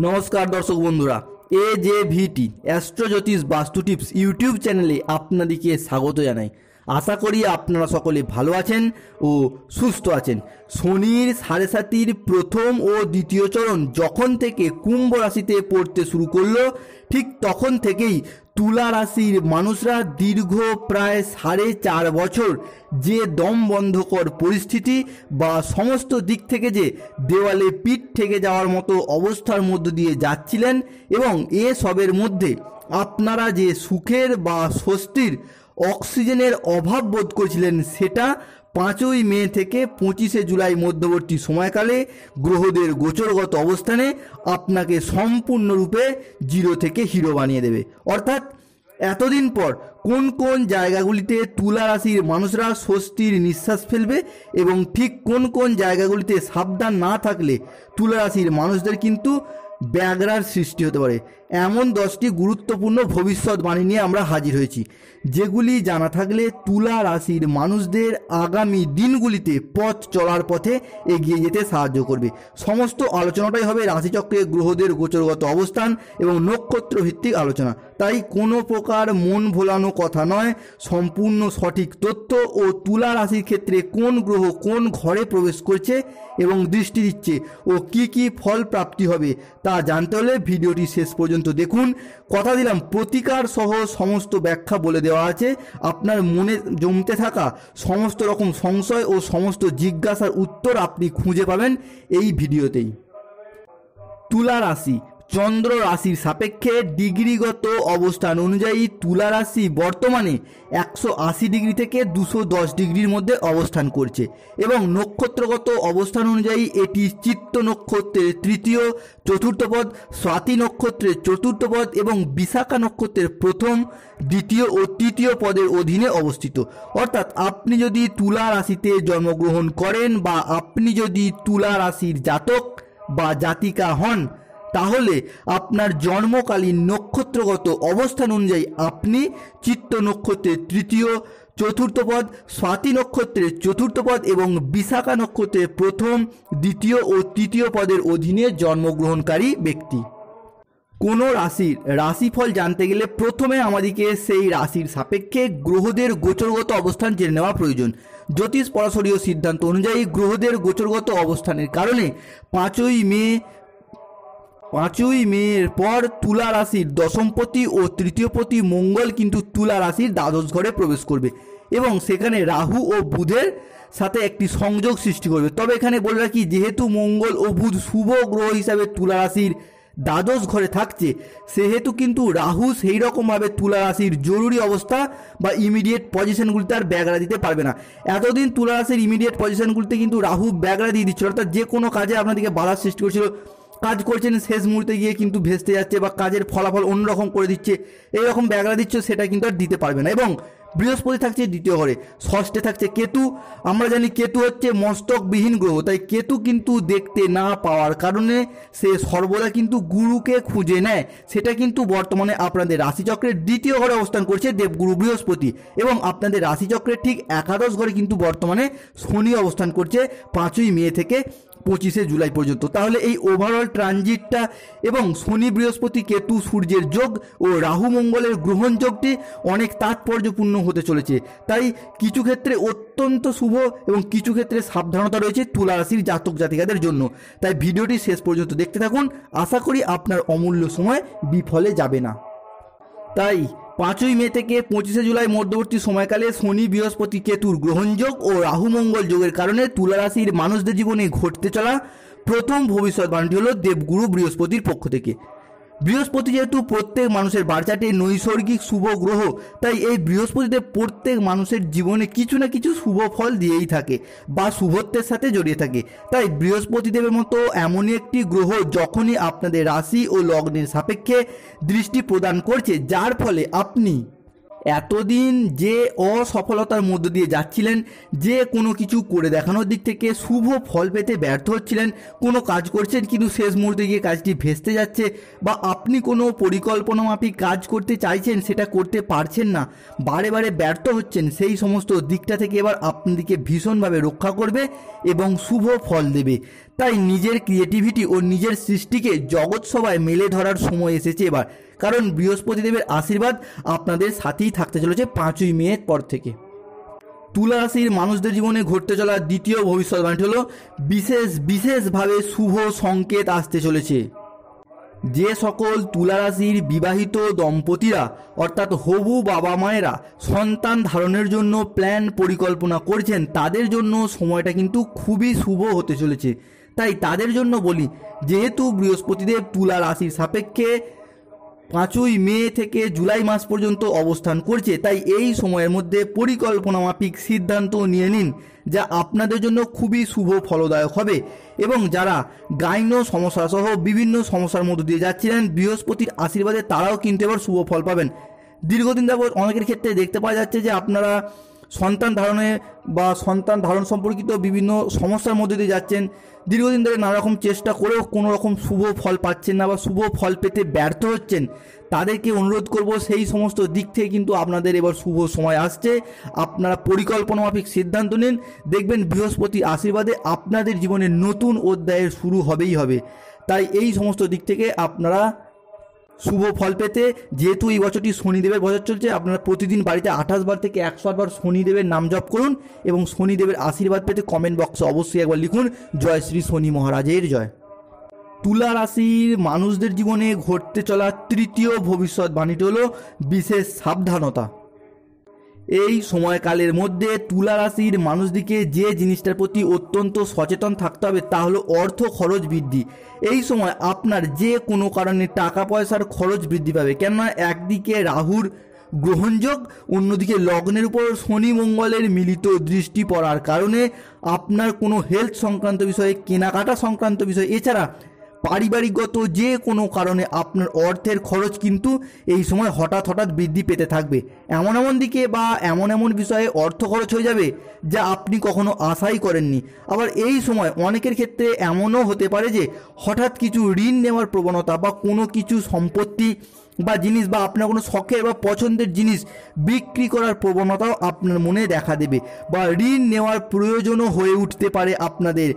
নমস্কার দর্শক বন্ধুরা, AJVT অ্যাস্ট্রো জ্যোতিষ বাস্তু টিপস ইউটিউব চ্যানেলে আপনাদেরকে স্বাগত জানাই। আশা করি আপনারা সকলে ভালো আছেন ও সুস্থ আছেন। শনির 7.5 প্রথম ও দ্বিতীয় চরণ যখন থেকে কুম্ভ রাশিতে পড়তে শুরু করলো, ঠিক তখন থেকেই তুলা রাশির মানুষরা দীর্ঘ প্রায় 4.5 বছর যে দম বন্ধকর পরিস্থিতি বা সমস্ত দিক থেকে যে দেওয়ালে পিঠ ঠেকে যাওয়ার মতো অবস্থার মধ্য দিয়ে যাচ্ছিলেন, এবং এসবের মধ্যে আপনারা যে সুখের বা স্বস্তির অক্সিজেনের অভাব বোধ করছিলেন, সেটা 5ই মে থেকে 25শে জুলাই মধ্যবর্তী সময়কালে গ্রহদের গোচরগত অবস্থানে আপনাকে সম্পূর্ণরূপে জিরো থেকে হিরো বানিয়ে দেবে। অর্থাৎ এতদিন পর কোন কোন জায়গাগুলিতে তুলা রাশির মানুষরা স্বস্তির নিঃশ্বাস ফেলবে এবং ঠিক কোন কোন জায়গাগুলিতে সাবধান না থাকলে তুলা রাশির মানুষদের কিন্তু ব্যাঘ্রার সৃষ্টি হতে পারে, এমন 10টি গুরুত্বপূর্ণ ভবিষ্যৎবাণী নিয়ে আমরা হাজির হয়েছি, যেগুলি জানা থাকলে তুলা রাশির মানুষদের আগামী দিনগুলিতে পথ চলার পথে এগিয়ে যেতে সাহায্য করবে। সমস্ত আলোচনাটাই হবে রাশিচক্রে গ্রহদের গোচরগত অবস্থান এবং নক্ষত্র ভিত্তিক আলোচনা, তাই কোনো প্রকার মন ভোলানো কথা নয়, সম্পূর্ণ সঠিক তথ্য ও তুলা রাশির ক্ষেত্রে কোন গ্রহ কোন ঘরে প্রবেশ করছে এবং দৃষ্টি দিচ্ছে ও কি কি ফল প্রাপ্তি হবে তা জানতে হলে ভিডিওটি শেষ পর্যন্ত দেখুন। কথা দিলাম, প্রতিকার সহ সমস্ত ব্যাখ্যা বলে দেওয়া আছে। আপনার মনে জমতে থাকা সমস্ত রকম সংশয় ও সমস্ত জিজ্ঞাসার উত্তর আপনি খুঁজে পাবেন এই ভিডিওতেই। তুলা রাশি চন্দ্র রাশির সাপেক্ষে ডিগ্রিগত অবস্থান অনুযায়ী তুলা রাশি বর্তমানে 180 ডিগ্রি থেকে 210 ডিগ্রির মধ্যে অবস্থান করছে এবং নক্ষত্রগত অবস্থান অনুযায়ী এটি চিত্ত নক্ষত্রের তৃতীয় চতুর্থ পদ, স্বাতি নক্ষত্রের চতুর্থ পদ এবং বিশাখা নক্ষত্রের প্রথম, দ্বিতীয় ও তৃতীয় পদের অধীনে অবস্থিত। অর্থাৎ আপনি যদি তুলা রাশিতে জন্মগ্রহণ করেন বা আপনি যদি তুলা রাশির জাতক বা জাতিকা হন, তাহলে আপনার জন্মকালীন নক্ষত্রগত অবস্থান অনুযায়ী আপনি চিত্ত নক্ষত্রের তৃতীয় চতুর্থ পদ, স্বাতি নক্ষত্রের চতুর্থ পদ এবং বিশাখা নক্ষত্রের প্রথম, দ্বিতীয় ও তৃতীয় পদের অধীনে জন্মগ্রহণকারী ব্যক্তি। কোনো রাশির রাশিফল জানতে গেলে প্রথমে আমাদেরকে সেই রাশির সাপেক্ষে গ্রহদের গোচরগত অবস্থান জেনে নেওয়া প্রয়োজন। জ্যোতিষ পরাশরীয় সিদ্ধান্ত অনুযায়ী গ্রহদের গোচরগত অবস্থানের কারণে 5ই মের পর তুলা রাশির দশমপতি ও তৃতীয়পতি মঙ্গল কিন্তু তুলা রাশির দ্বাদশ ঘরে প্রবেশ করবে এবং সেখানে রাহু ও বুধের সাথে একটি সংযোগ সৃষ্টি করবে। তবে এখানে বলে রাখি, যেহেতু মঙ্গল ও বুধ শুভ গ্রহ হিসাবে তুলা রাশির দ্বাদশ ঘরে থাকছে, সেহেতু কিন্তু রাহু সেই রকমভাবে তুলা রাশির জরুরি অবস্থা বা ইমিডিয়েট পজিশনগুলিতে আর ব্যাগরা দিতে পারবে না। এতদিন তুলা রাশির ইমিডিয়েট পজিশনগুলিতে কিন্তু রাহু ব্যাগরা দিয়ে দিচ্ছিল, অর্থাৎ যে কোনো কাজে আপনাদেরকে বাধার সৃষ্টি করছিল, কাজ করছেন শেষ মুহূর্তে গিয়ে কিন্তু ভেস্তে যাচ্ছে বা কাজের ফলাফল অন্যরকম করে দিচ্ছে, এইরকম ব্যাগরা দিচ্ছে, সেটা কিন্তু আর দিতে পারবে না। এবং বৃহস্পতি থাকছে দ্বিতীয় ঘরে, ষষ্ঠে থাকছে কেতু। আমরা জানি কেতু হচ্ছে মস্তকবিহীন গ্রহ, তাই কেতু কিন্তু দেখতে না পাওয়ার কারণে সে সর্বদা কিন্তু গুরুকে খুঁজে নেয়। সেটা কিন্তু বর্তমানে আপনাদের রাশিচক্রের দ্বিতীয় ঘরে অবস্থান করছে দেবগুরু বৃহস্পতি, এবং আপনাদের রাশিচক্রের ঠিক একাদশ ঘরে কিন্তু বর্তমানে শনি অবস্থান করছে 5ই মে থেকে 25শে জুলাই পর্যন্ত। তাহলে এই ওভারঅল ট্রানজিটটা এবং শনি বৃহস্পতি কেতু সূর্যের যোগ ও রাহু মঙ্গলের গ্রহণ যোগটি অনেক তাৎপর্যপূর্ণ হতে চলেছে। তাই কিছু ক্ষেত্রে অত্যন্ত শুভ এবং কিছু ক্ষেত্রে সাবধানতা রয়েছে তুলা রাশির জাতক জাতিকাদের জন্য। তাই ভিডিওটি শেষ পর্যন্ত দেখতে থাকুন, আশা করি আপনার অমূল্য সময় বিফলে যাবে না। তাই 5ই মে থেকে 25শে জুলাই মধ্যবর্তী সময়কালে শনি বৃহস্পতি কেতুর গ্রহণযোগ ও রাহু মঙ্গল যোগের কারণে তুলা রাশির মানুষদের জীবনে ঘটতে চলা প্রথম ভবিষ্যৎবাণীটি হলো দেবগুরু বৃহস্পতির পক্ষ থেকে। বৃহস্পতি যেহেতু প্রত্যেক মানুষের বারচাটে নৈসর্গিক শুভ গ্রহ, তাই এই বৃহস্পতিতে প্রত্যেক মানুষের জীবনে কিছু না কিছু শুভ ফল দিয়েই থাকে বা শুভত্বের সাথে জড়িয়ে থাকে। তাই বৃহস্পতিদেবের মতো এমনই একটি গ্রহ যখনই আপনাদের রাশি ও লগ্নের সাপেক্ষে দৃষ্টি প্রদান করছে, যার ফলে আপনি এতদিন যে অসফলতার মধ্য দিয়ে যাচ্ছিলেন, যে কোনো কিছু করে দেখানোর দিক থেকে শুভ ফল পেতে ব্যর্থ হচ্ছিলেন, কোনো কাজ করছেন কিন্তু শেষ মুহূর্তে গিয়ে কাজটি ভেস্তে যাচ্ছে, বা আপনি কোনো পরিকল্পনা মাফিক কাজ করতে চাইছেন সেটা করতে পারছেন না, বারে বারে ব্যর্থ হচ্ছেন, সেই সমস্ত দিকটা থেকে এবার আপনাদেরকে ভীষণভাবে রক্ষা করবে এবং শুভ ফল দেবে। তাই নিজের ক্রিয়েটিভিটি ও নিজের সৃষ্টিকে জগৎ সভায় মেলে ধরার সময় এসেছে এবার, কারণ বৃহস্পতিদেবের আশীর্বাদ আপনাদের সাথেই থাকতে চলেছে 5ই মে পর থেকে। তুলা রাশির মানুষদের জীবনে ঘটতে চলা দ্বিতীয় ভবিষ্যৎবাণীটি হলো বিশেষভাবে শুভ সংকেত আসতে চলেছে। যে সকল তুলা রাশির বিবাহিত দম্পতিরা অর্থাৎ হবু বাবা মায়েরা সন্তান ধারণের জন্য প্ল্যান পরিকল্পনা করছেন, তাদের জন্য সময়টা কিন্তু খুবই শুভ হতে চলেছে। তাই তাদের জন্য বলি, যেহেতু বৃহস্পতিদেব তুলা রাশির সাপেক্ষে 5ই মে থেকে জুলাই মাস পর্যন্ত অবস্থান করছে, তাই এই সময়ের মধ্যে পরিকল্পনা মাফিক সিদ্ধান্ত নিয়ে নিন, যা আপনাদের জন্য খুবই শুভ ফলদায়ক হবে। এবং যারা গাইন সমস্যা সহ বিভিন্ন সমস্যার মধ্য দিয়ে যাচ্ছিলেন, বৃহস্পতির আশীর্বাদে তারাও কিন্তু এবার শুভ ফল পাবেন। দীর্ঘদিন যাবৎ অনেকের ক্ষেত্রে দেখতে পাওয়া যাচ্ছে যে আপনারা সন্তান ধারণে বা সন্তান ধারণ সম্পর্কিত বিভিন্ন সমস্যার মধ্যে দিয়ে যাচ্ছেন, দীর্ঘদিন ধরে নানা রকম চেষ্টা করেও কোনো রকম শুভ ফল পাচ্ছেন না বা শুভ ফল পেতে ব্যর্থ হচ্ছেন। তাদেরকে অনুরোধ করব, সেই সমস্ত দিক থেকে কিন্তু আপনাদের এবার শুভ সময় আসছে। আপনারা পরিকল্পনা মাফিক সিদ্ধান্ত নিন, দেখবেন বৃহস্পতির আশীর্বাদে আপনাদের জীবনে নতুন অধ্যায়ের শুরু হবেই হবে। তাই এই সমস্ত দিক থেকে আপনারা শুভ ফল পেতে, যেহেতু এই বছরটি শনিদেবের বছর চলছে, আপনারা প্রতিদিন বাড়িতে 28 বার থেকে 108 বার শনিদেবের নাম জপ করুন এবং শনিদেবের আশীর্বাদ পেতে কমেন্ট বক্সে অবশ্যই একবার লিখুন, জয় শ্রী শনি মহারাজের জয়। তুলা রাশির মানুষদের জীবনে ঘটতে চলা তৃতীয় ভবিষ্যৎবাণীটি হলো বিশেষ সাবধানতা। এই সময়কালের মধ্যে তুলা রাশির মানুষদিকে যে জিনিসটার প্রতি অত্যন্ত সচেতন থাকতে হবে তা হলো অর্থ খরচ বৃদ্ধি। এই সময় আপনার যে কোনো কারণে টাকা পয়সার খরচ বৃদ্ধি পাবে, কেননা একদিকে রাহুর গ্রহণযোগ, অন্যদিকে লগ্নের উপর শনি মঙ্গলের মিলিত দৃষ্টি পড়ার কারণে আপনার কোনো হেলথ সংক্রান্ত বিষয়ে, কেনাকাটা সংক্রান্ত বিষয়, এছাড়া পারিবারিকগত যে কোনো কারণে আপনার অর্থের খরচ কিন্তু এই সময় হঠাৎ বৃদ্ধি পেতে থাকবে। এমন দিকে বা এমন বিষয়ে অর্থ খরচ হয়ে যাবে যা আপনি কখনো আশাই করেননি। আবার এই সময় অনেকের ক্ষেত্রে এমনও হতে পারে যে হঠাৎ কিছু ঋণ নেওয়ার প্রবণতা বা কোনো কিছু সম্পত্তি বা জিনিস বা আপনার কোনো শখের বা পছন্দের জিনিস বিক্রি করার প্রবণতাও আপনার মনে দেখা দেবে, বা ঋণ নেওয়ার প্রয়োজনও হয়ে উঠতে পারে আপনাদের।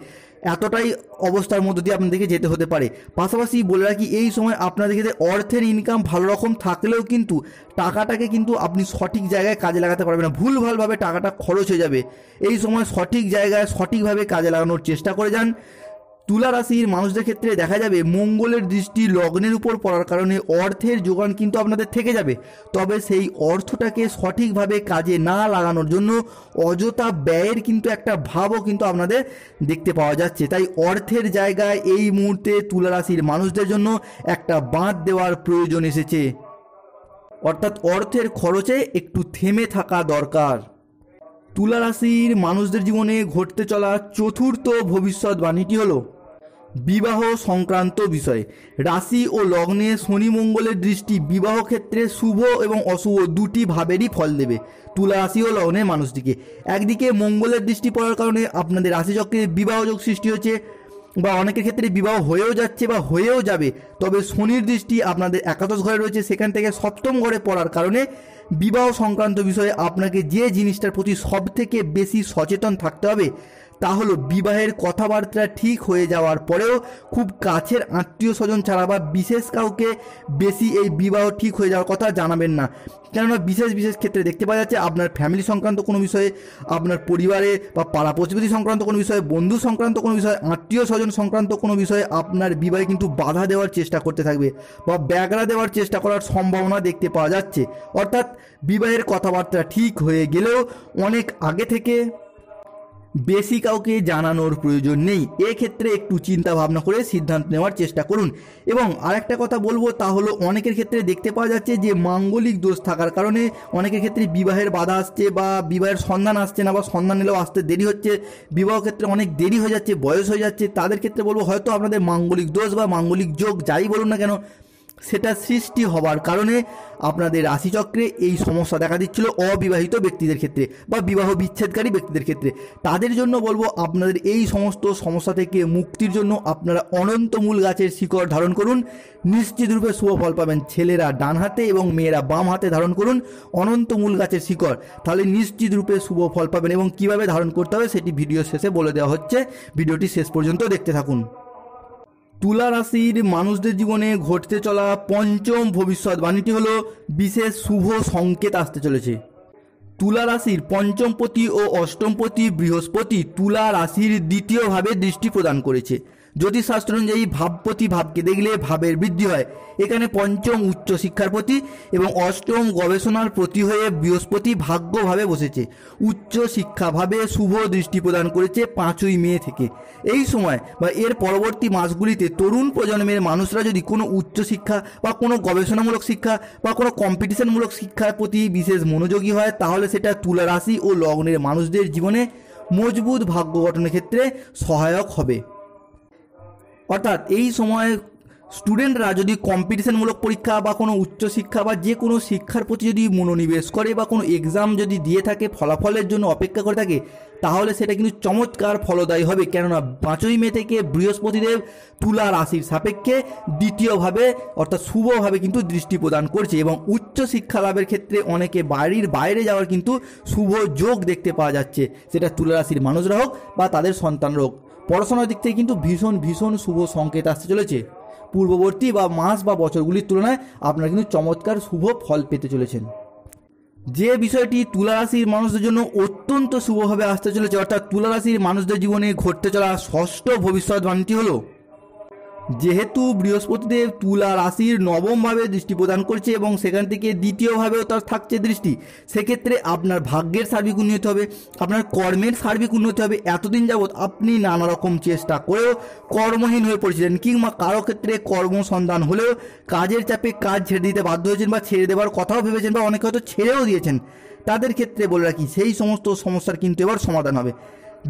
এতটাই অবস্থার মধ্য দিয়ে আপনাদেরকে যেতে হতে পারে। পাশাপাশি বলে রাখি, এই সময় আপনাদের ক্ষেত্রে অর্থের ইনকাম ভালো রকম থাকলেও কিন্তু টাকাটাকে কিন্তু আপনি সঠিক জায়গায় কাজে লাগাতে পারবেন না, ভুলভালভাবে টাকাটা খরচ হয়ে যাবে। এই সময় সঠিক জায়গায় সঠিকভাবে কাজে লাগানোর চেষ্টা করে যান। তুলা রাশির মানুষদের ক্ষেত্রে দেখা যাবে মঙ্গলের দৃষ্টি লগ্নের উপর পড়ার কারণে অর্থের যোগান কিন্তু আপনাদের থেকে যাবে, তবে সেই অর্থটাকে সঠিকভাবে কাজে না লাগানোর জন্য অযথা ব্যয়ের কিন্তু একটা ভাবও কিন্তু আপনাদের দেখতে পাওয়া যাচ্ছে। তাই অর্থের জায়গায় এই মুহূর্তে তুলা রাশির মানুষদের জন্য একটা বাঁধ দেওয়ার প্রয়োজন এসেছে, অর্থাৎ অর্থের খরচে একটু থেমে থাকা দরকার। তুলা রাশির মানুষদের জীবনে ঘটতে চলা চতুর্থ ভবিষ্যৎবাণীটি হলো বিবাহ সংক্রান্ত বিষয়। রাশি ও লগ্নে শনি মঙ্গলের দৃষ্টি বিবাহ ক্ষেত্রে শুভ এবং অশুভ দুটি ভাবেরই ফল দেবে তুলা রাশি ও লগ্নের মানুষটিকে। একদিকে মঙ্গলের দৃষ্টি পড়ার কারণে আপনাদের রাশিচক্রে বিবাহ যোগ সৃষ্টি হচ্ছে, বা অনেকের ক্ষেত্রে বিবাহ হয়েও যাচ্ছে বা হয়েও যাবে। তবে শনির দৃষ্টি আপনাদের একাদশ ঘরে রয়েছে, সেখান থেকে সপ্তম ঘরে পড়ার কারণে বিবাহ সংক্রান্ত বিষয়ে আপনাকে যে জিনিসটার প্রতি সব থেকে বেশি সচেতন থাকতে হবে তা হলো বিবাহের কথাবার্তা ঠিক হয়ে যাওয়ার পরেও খুব কাছের আত্মীয় স্বজন ছাড়া বা বিশেষ কাউকে বেশি এই বিবাহ ঠিক হয়ে যাওয়ার কথা জানাবেন না। কেননা বিশেষ ক্ষেত্রে দেখতে পাওয়া যাচ্ছে আপনার ফ্যামিলি সংক্রান্ত কোনো বিষয়ে, আপনার পরিবারে বা পাড়া প্রতিবেশী সংক্রান্ত কোনো বিষয়ে, বন্ধু সংক্রান্ত কোনো বিষয়ে, আত্মীয় স্বজন সংক্রান্ত কোনো বিষয়ে আপনার বিবাহে কিন্তু বাধা দেওয়ার চেষ্টা করতে থাকবে বা ব্যাগরা দেওয়ার চেষ্টা করার সম্ভাবনা দেখতে পাওয়া যাচ্ছে। অর্থাৎ বিবাহের কথাবার্তা ঠিক হয়ে গেলেও অনেক আগে থেকে বেশি কাউকে জানানোর প্রয়োজন নেই। এক্ষেত্রে একটু চিন্তা ভাবনা করে সিদ্ধান্ত নেওয়ার চেষ্টা করুন। এবং আরেকটা কথা বলবো, তা হলো অনেকের ক্ষেত্রে দেখতে পাওয়া যাচ্ছে যে মাঙ্গলিক দোষ থাকার কারণে অনেকের ক্ষেত্রে বিবাহের বাধা আসছে বা বিবাহের সন্ধান আসছে না, বা সন্ধান নিলেও আসতে দেরি হচ্ছে, বিবাহ ক্ষেত্রে অনেক দেরি হয়ে যাচ্ছে, বয়স হয়ে যাচ্ছে। তাদের ক্ষেত্রে বলবো হয়তো আপনাদের মাঙ্গলিক দোষ বা মাঙ্গলিক যোগ যাই বলুন না কেন, সেটা সৃষ্টি হবার কারণে আপনাদের রাশিচক্রে এই সমস্যা দেখা দিচ্ছিল অবিবাহিত ব্যক্তিদের ক্ষেত্রে বা বিবাহ বিচ্ছেদকারী ব্যক্তিদের ক্ষেত্রে। তাদের জন্য বলবো, আপনাদের এই সমস্ত সমস্যা থেকে মুক্তির জন্য আপনারা অনন্তমূল গাছের শিকড় ধারণ করুন, নিশ্চিত রূপে শুভ ফল পাবেন। ছেলেরা ডান হাতে এবং মেয়েরা বাম হাতে ধারণ করুন অনন্তমূল গাছের শিকড়, তাহলে নিশ্চিত রূপে শুভ ফল পাবেন। এবং কিভাবে ধারণ করতে হবে সেটি ভিডিও শেষে বলে দেওয়া হচ্ছে, ভিডিওটি শেষ পর্যন্ত দেখতে থাকুন। তুলা রাশির মানুষদের জীবনে ঘটতে চলা পঞ্চম ভবিষ্যৎবাণীটি হলো বিশেষ শুভ সংকেত আসতে চলেছে। তুলা রাশির পঞ্চমপতি ও অষ্টমপতি বৃহস্পতি তুলা রাশির দ্বিতীয় ভাবে দৃষ্টি প্রদান করেছে। জ্যোতিষশাস্ত্র অনুযায়ী ভাবপতি ভাবকে দেখলে ভাবের বৃদ্ধি হয়। এখানে পঞ্চম উচ্চ শিক্ষার প্রতি এবং অষ্টম গবেষণার প্রতি হয়ে বৃহস্পতি ভাগ্যভাবে বসেছে। উচ্চ শিক্ষাভাবে শুভ দৃষ্টি প্রদান করেছে 5ই মে থেকে। এই সময় বা এর পরবর্তী মাসগুলিতে তরুণ প্রজন্মের মানুষরা যদি কোনো উচ্চশিক্ষা বা কোনো গবেষণামূলক শিক্ষা বা কোনো কম্পিটিশনমূলক শিক্ষার প্রতি বিশেষ মনোযোগী হয়, তাহলে সেটা তুলা রাশি ও লগ্নের মানুষদের জীবনে মজবুত ভাগ্য গঠনের ক্ষেত্রে সহায়ক হবে। অর্থাৎ এই সময় স্টুডেন্টরা যদি কম্পিটিশনমূলক পরীক্ষা বা কোনো উচ্চশিক্ষা বা যে কোনো শিক্ষার প্রতি যদি মনোনিবেশ করে বা কোনো এক্সাম যদি দিয়ে থাকে, ফলাফলের জন্য অপেক্ষা করে থাকে, তাহলে সেটা কিন্তু চমৎকার ফলদায়ী হবে। কেননা 5ই মে থেকে বৃহস্পতিদেব তুলা রাশির সাপেক্ষে দ্বিতীয়ভাবে অর্থাৎ শুভভাবে কিন্তু দৃষ্টি প্রদান করছে এবং উচ্চশিক্ষা লাভের ক্ষেত্রে অনেকে বাড়ির বাইরে যাওয়ার কিন্তু শুভ যোগ দেখতে পাওয়া যাচ্ছে, সেটা তুলা রাশির মানুষরা হোক বা তাদের সন্তানরা হোক। পড়াশোনার দিক থেকে কিন্তু ভীষণ ভীষণ শুভ সংকেত আসতে চলেছে। পূর্ববর্তী বা মাস বা বছরগুলির তুলনায় আপনারা কিন্তু চমৎকার শুভ ফল পেতে চলেছেন। যে বিষয়টি তুলা রাশির মানুষদের জন্য অত্যন্ত শুভভাবে আসতে চলেছে, অর্থাৎ তুলা রাশির মানুষদের জীবনে ঘটতে চলা ষষ্ঠ ভবিষ্যৎবাণীটি হলো, যেহেতু বৃহস্পতিদেব তুলা রাশির নবমভাবে দৃষ্টি প্রদান করছে এবং সেখান থেকে দ্বিতীয়ভাবেও তার থাকছে দৃষ্টি, সেক্ষেত্রে আপনার ভাগ্যের সার্বিক উন্নতি হবে, আপনার কর্মের সার্বিক উন্নতি হবে। এতদিন যাবৎ আপনি নানা রকম চেষ্টা করেও কর্মহীন হয়ে পড়েছিলেন কিংবা কারো ক্ষেত্রে কর্মসন্ধান হলেও কাজের চাপে কাজ ছেড়ে দিতে বাধ্য হয়েছেন বা ছেড়ে দেওয়ার কথাও ভেবেছেন বা অনেকে হয়তো ছেড়েও দিয়েছেন। তাদের ক্ষেত্রে বলে রাখি, সেই সমস্ত সমস্যার কিন্তু এবার সমাধান হবে।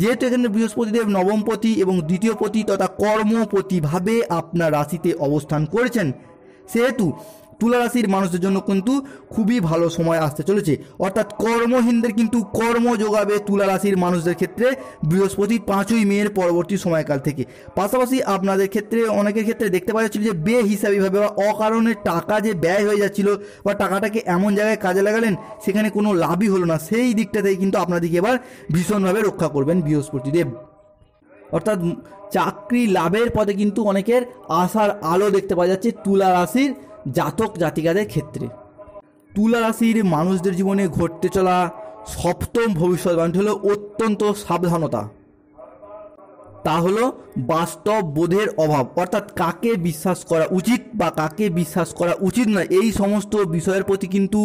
যেহেতু এখানে বৃহস্পতিদেব নবমপতি এবং দ্বিতীয়পতি তথা কর্মপতিভাবে আপনার রাশিতে অবস্থান করেছেন, সেহেতু তুলা রাশির মানুষদের জন্য কিন্তু খুবই ভালো সময় আসতে চলেছে। অর্থাৎ কর্মহীনদের কিন্তু কর্ম যোগাবে তুলা রাশির মানুষদের ক্ষেত্রে বৃহস্পতি 5ই মের পরবর্তী সময়কাল থেকে। পাশাপাশি আপনাদের ক্ষেত্রে অনেকের ক্ষেত্রে দেখতে পাওয়া যাচ্ছিল যে বেহিসাবিভাবে বা অকারণে টাকা যে ব্যয় হয়ে যাচ্ছিল বা টাকাটাকে এমন জায়গায় কাজে লাগালেন সেখানে কোনো লাভই হলো না, সেই দিকটা থেকে কিন্তু আপনাদেরকে এবার ভীষণভাবে রক্ষা করবেন বৃহস্পতিদেব। অর্থাৎ চাকরি লাভের পথে কিন্তু অনেকের আশার আলো দেখতে পাওয়া যাচ্ছে তুলা রাশির জাতক জাতিকাদের ক্ষেত্রে। তুলা রাশির মানুষদের জীবনে ঘটতে চলা সপ্তম ভবিষ্যৎবাণী হলো অত্যন্ত সাবধানতা। তা হলো বাস্তব বোধের অভাব, অর্থাৎ কাকে বিশ্বাস করা উচিত বা কাকে বিশ্বাস করা উচিত নয়, এই সমস্ত বিষয়ের প্রতি কিন্তু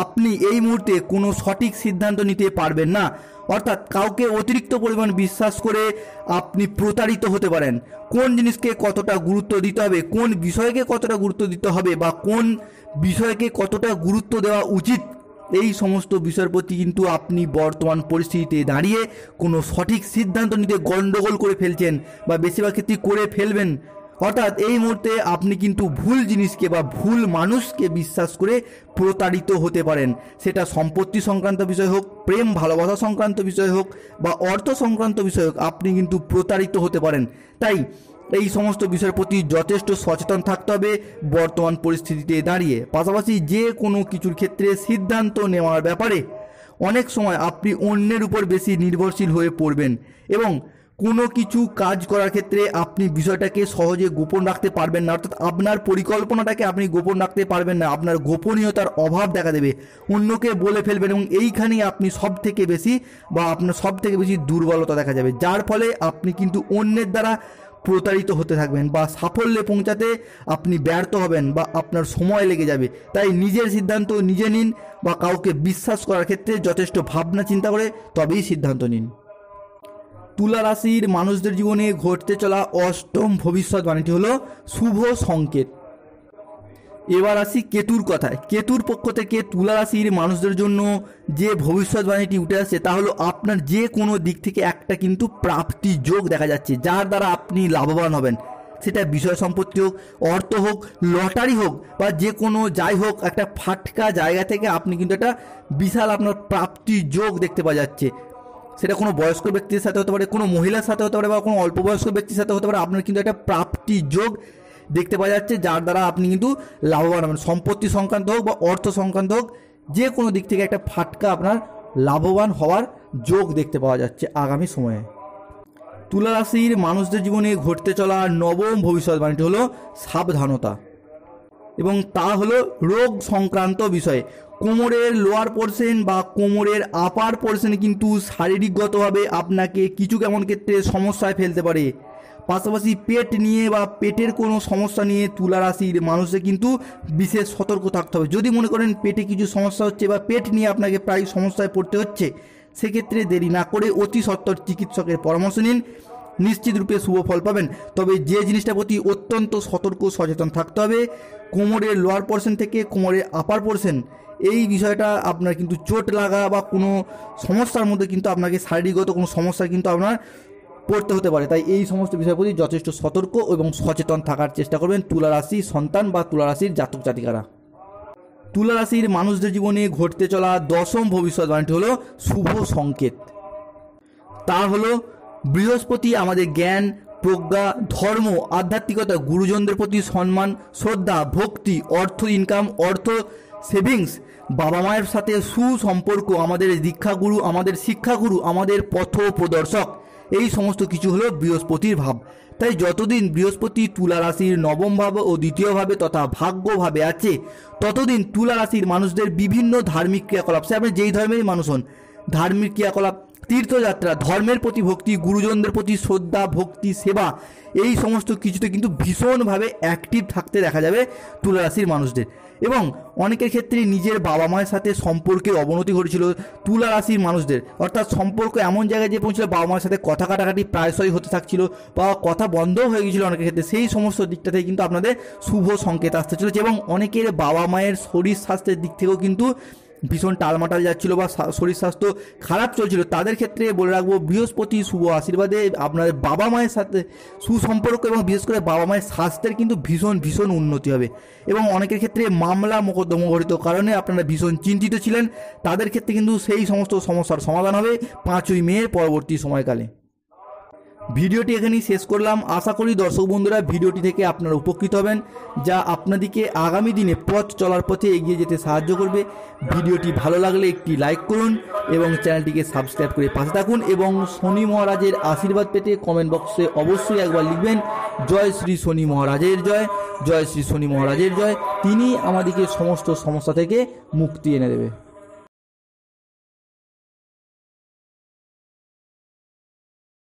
আপনি এই মুহূর্তে কোনো সঠিক সিদ্ধান্ত নিতে পারবেন না। অর্থাৎ কাউকে অতিরিক্ত পরিমাণ বিশ্বাস করে আপনি প্রতারিত হতে পারেন। কোন জিনিসকে কতটা গুরুত্ব দিতে হবে, কোন বিষয়কে কতটা গুরুত্ব দিতে হবে বা কোন বিষয়কে কতটা গুরুত্ব দেওয়া উচিত, এই সমস্ত বিষয়ের প্রতি কিন্তু আপনি বর্তমান পরিস্থিতিতে দাঁড়িয়ে কোনো সঠিক সিদ্ধান্ত নিতে গণ্ডগোল করে ফেলছেন বা বেশিরভাগ ক্ষেত্রে করে ফেলবেন। অর্থাৎ এই মুহূর্তে আপনি কিন্তু ভুল জিনিসকে বা ভুল মানুষকে বিশ্বাস করে প্রতারিত হতে পারেন। সেটা সম্পত্তি সংক্রান্ত বিষয় হোক, প্রেম ভালোবাসা সংক্রান্ত বিষয় হোক বা অর্থ সংক্রান্ত বিষয় হোক, আপনি কিন্তু প্রতারিত হতে পারেন। তাই এই সমস্ত বিষয়ের প্রতি যথেষ্ট সচেতন থাকতে হবে বর্তমান পরিস্থিতিতে দাঁড়িয়ে। পাশাপাশি যে কোনো কিছুর ক্ষেত্রে সিদ্ধান্ত নেওয়ার ব্যাপারে অনেক সময় আপনি অন্যের উপর বেশি নির্ভরশীল হয়ে পড়বেন এবং কোনো কিছু কাজ করার ক্ষেত্রে আপনি বিষয়টাকে সহজে গোপন রাখতে পারবেন না। অর্থাৎ আপনার পরিকল্পনাটাকে আপনি গোপন রাখতে পারবেন না, আপনার গোপনীয়তার অভাব দেখা দেবে, অন্যকে বলে ফেলবেন এবং এইখানেই আপনি সব থেকে বেশি বা আপনার সব থেকে বেশি দুর্বলতা দেখা যাবে, যার ফলে আপনি কিন্তু অন্যের দ্বারা প্রতারিত হতে থাকবেন বা সাফল্যে পৌঁছাতে আপনি ব্যর্থ হবেন বা আপনার সময় লেগে যাবে। তাই নিজের সিদ্ধান্ত নিজে নিন বা কাউকে বিশ্বাস করার ক্ষেত্রে যথেষ্ট ভাবনা চিন্তা করে তবেই সিদ্ধান্ত নিন। তুলা রাশির মানুষদের জীবনে ঘটতে চলা অষ্টম ভবিষ্যৎবাণীটি হলো শুভ সংকেত। এবার আসি কেতুর কথায়। কেতুর পক্ষ থেকে তুলা রাশির মানুষদের জন্য যে ভবিষ্যৎবাণীটি উঠে আসছে তা হলো আপনার যে কোনো দিক থেকে একটা কিন্তু প্রাপ্তি যোগ দেখা যাচ্ছে, যার দ্বারা আপনি লাভবান হবেন। সেটা বিষয় সম্পত্তি হোক, অর্থ হোক, লটারি হোক বা যে কোনো যাই হোক, একটা ফাটকা জায়গা থেকে আপনি কিন্তু একটা বিশাল আপনার প্রাপ্তি যোগ দেখতে পাওয়া যাচ্ছে। সেটা কোনো বয়স্ক ব্যক্তির সাথে হতে পারে, কোনো মহিলার সাথে হতে পারে বা কোনো অল্প বয়স্ক ব্যক্তির সাথে হতে পারে। আপনার কিন্তু একটা প্রাপ্তি যোগ দেখতে পাওয়া যাচ্ছে, যার দ্বারা আপনি কিন্তু লাভবান হবেন। সম্পত্তি সংক্রান্ত হোক বা অর্থ সংক্রান্ত হোক, যে কোনো দিক থেকে একটা ফাটকা আপনার লাভবান হওয়ার যোগ দেখতে পাওয়া যাচ্ছে আগামী সময়ে। তুলা রাশির মানুষদের জীবনে ঘটতে চলা নবম ভবিষ্যৎবাণীটি হলো সাবধানতা, এবং তা হলো রোগ সংক্রান্ত বিষয়। কোমরের লোয়ার পোর্শন বা কোমরের আপার পোর্শনে কিন্তু শারীরিকগতভাবে আপনাকে কিছু কেমন ক্ষেত্রে সমস্যায় ফেলতে পারে। পাশাপাশি পেট নিয়ে বা পেটের কোনো সমস্যা নিয়ে তুলা রাশির মানুষদের কিন্তু বিশেষ সতর্ক থাকতে হবে। যদি মনে করেন পেটে কিছু সমস্যা হচ্ছে বা পেট নিয়ে আপনাকে প্রায় সমস্যায় পড়তে হচ্ছে, সেক্ষেত্রে দেরি না করে অতি সত্বর চিকিৎসকের পরামর্শ নিন, নিশ্চিত রূপে শুভ ফল পাবেন। তবে যে জিনিসটার প্রতি অত্যন্ত সতর্ক সচেতন থাকতে হবে, কোমরের লোয়ার পোর্শন থেকে কোমরের আপার পোর্শন, এই বিষয়টা আপনার কিন্তু চোট লাগা বা কোনো সমস্যার মধ্যে কিন্তু আপনাকে শারীরিকগত কোনো সমস্যা কিন্তু আপনার পড়তে হতে পারে। তাই এই সমস্ত বিষয়ের প্রতি যথেষ্ট সতর্ক এবং সচেতন থাকার চেষ্টা করবেন তুলা রাশি সন্তান বা তুলা রাশির জাতক জাতিকারা। তুলা রাশির মানুষদের জীবনে ঘটতে চলা দশম ভবিষ্যৎবাণীটি হলো শুভ সংকেত। তা হলো বৃহস্পতি আমাদের জ্ঞান, প্রজ্ঞা, ধর্ম, আধ্যাত্মিকতা, গুরুজনদের প্রতি সম্মান, শ্রদ্ধা, ভক্তি, অর্থ ইনকাম, অর্থ সেভিংস, বাবা মায়ের সাথে সুসম্পর্ক, আমাদের দীক্ষাগুরু, আমাদের শিক্ষাগুরু, আমাদের পথ প্রদর্শক, এই সমস্ত কিছু হলো বৃহস্পতির ভাব। তাই যতদিন বৃহস্পতি তুলা রাশির নবম ভাব ও দ্বিতীয় ভাবে তথা ভাগ্যভাবে আছে, ততদিন তুলা রাশির মানুষদের বিভিন্ন ধার্মিক ক্রিয়াকলাপ, সে আপনি যেই ধর্মেরই মানুষ হন, ধার্মিক ক্রিয়াকলাপ, তীর্থযাত্রা, ধর্মের প্রতি ভক্তি, গুরুজনদের প্রতি শ্রদ্ধা, ভক্তি, সেবা, এই সমস্ত কিছুতে কিন্তু ভীষণভাবে অ্যাক্টিভ থাকতে দেখা যাবে তুলা রাশির মানুষদের। এবং অনেকের ক্ষেত্রে নিজের বাবা মায়ের সাথে সম্পর্কের অবনতি ঘটেছিল তুলা রাশির মানুষদের, অর্থাৎ সম্পর্ক এমন জায়গায় যে পৌঁছছিল বাবা মায়ের সাথে কথা কাটাকাটি প্রায়শই হতে থাকছিল বা কথা বন্ধও হয়ে গিয়েছিল অনেকের ক্ষেত্রে। সেই সমস্ত দিকটা থেকে কিন্তু আপনাদের শুভ সংকেত আসতে চলেছে। এবং অনেকের বাবা মায়ের শরীর স্বাস্থ্যের দিক থেকেও কিন্তু ভীষণ টালমাটাল যাচ্ছিল বা শরীর স্বাস্থ্য খারাপ চলছিল, তাদের ক্ষেত্রে বলে রাখবো বৃহস্পতি শুভ আশীর্বাদে আপনাদের বাবা মায়ের সাথে সুসম্পর্ক এবং বিশেষ করে বাবা মায়ের স্বাস্থ্যের কিন্তু ভীষণ উন্নতি হবে। এবং অনেকের ক্ষেত্রে মামলা মোকদ্দমা ঘটিত কারণে আপনারা ভীষণ চিন্তিত ছিলেন, তাদের ক্ষেত্রে কিন্তু সেই সমস্ত সমস্যার সমাধান হবে 5ই মে পরবর্তী সময়কালে। ভিডিওটি এখানেই শেষ করলাম। আশা করি দর্শক বন্ধুরা ভিডিওটি থেকে আপনারা উপকৃত হবেন, যা আপনাদেরকে আগামী দিনে পথ চলার পথে এগিয়ে যেতে সাহায্য করবে। ভিডিওটি ভালো লাগলে একটি লাইক করুন এবং চ্যানেলটিকে সাবস্ক্রাইব করে পাশে থাকুন। এবং শনি মহারাজের আশীর্বাদ পেতে কমেন্ট বক্সে অবশ্যই একবার লিখবেন জয় শ্রী শনি মহারাজের জয়, জয় শ্রী শনি মহারাজের জয়। তিনি আমাদেরকে সমস্ত সমস্যা থেকে মুক্তি এনে দেবে।